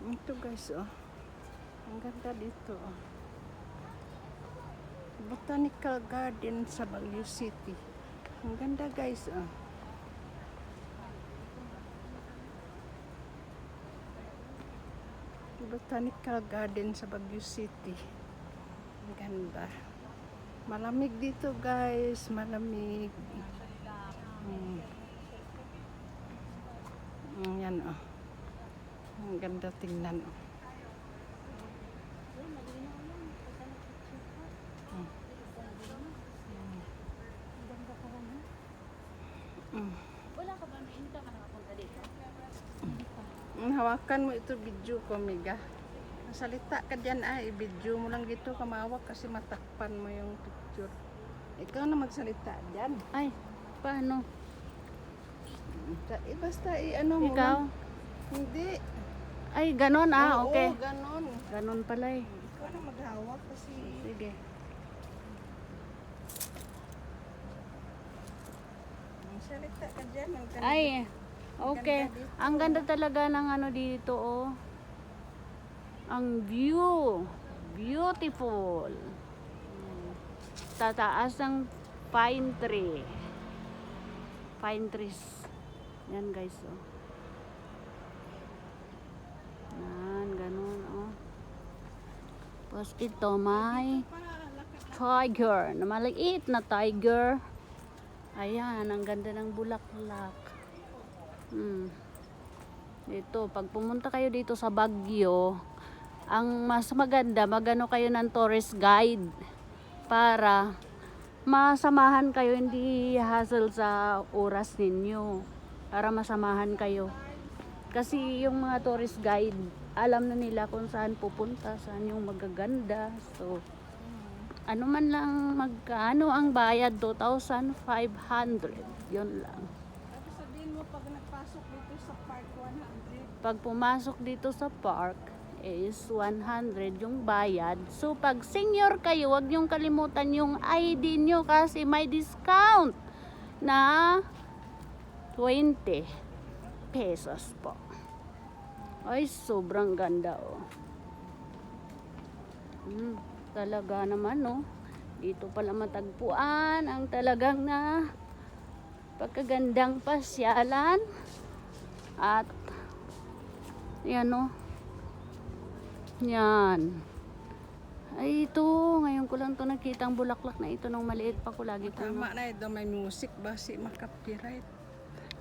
Ito guys, oh. Ang ganda dito, oh. Botanical Garden sa Baguio City. Ang ganda guys, oh. Botanical Garden sa Baguio City. Ang ganda. Malamig dito guys, malamig. Yan, oh. Ang ganda tingnan, oh. Wala ka ba? Hindi ka nakapunta dito? Hawakan mo ito, video ko, Mega. Salita ka dyan, i-video mo lang dito, kamawak kasi matakpan mo yung picture. Ikaw na magsalita dyan. Ay, paano? Basta i-ano mo Ikaw? lang. Hindi. Ay, ganon Oo, okay. ganon. Ganon pala eh. Ikaw na maghawak kasi. Sige. Salita ka dyan. Ang ganda. Ay, okay. Ganda dito. Ang ganda talaga ng ano dito, oh. Ang view. Beautiful. Tataas ng pine tree. Pine trees. Yan guys, oh. Yan, ganun, oh. Tapos ito may tiger. Na maliit na tiger. Ayan, ang ganda ng bulaklak. Dito, pag pumunta kayo dito sa Baguio, ang mas maganda, magano kayo ng tourist guide para masamahan kayo, hindi hassle sa oras ninyo. Para masamahan kayo. Kasi yung mga tourist guide, alam na nila kung saan pupunta, saan yung magaganda. So, ano man lang magkano ang bayad, 2,500. Yun lang. Sabihin mo pag nagpasok dito sa park, 100. Pag pumasok dito sa park is 100 yung bayad. So pag senior kayo, wag niyong kalimutan yung ID niyo kasi may discount na 20 pesos po. Ay, sobrang ganda, oh. Talaga naman, no? Dito pala matagpuan ang talagang na pagkagandang pasyalan. At yan, no? Yan. Ay, ito. Ngayon ko lang to nakita ang bulaklak na ito nung maliit pa ko. Lagi ko Tama na ito, may music ba si makapiright?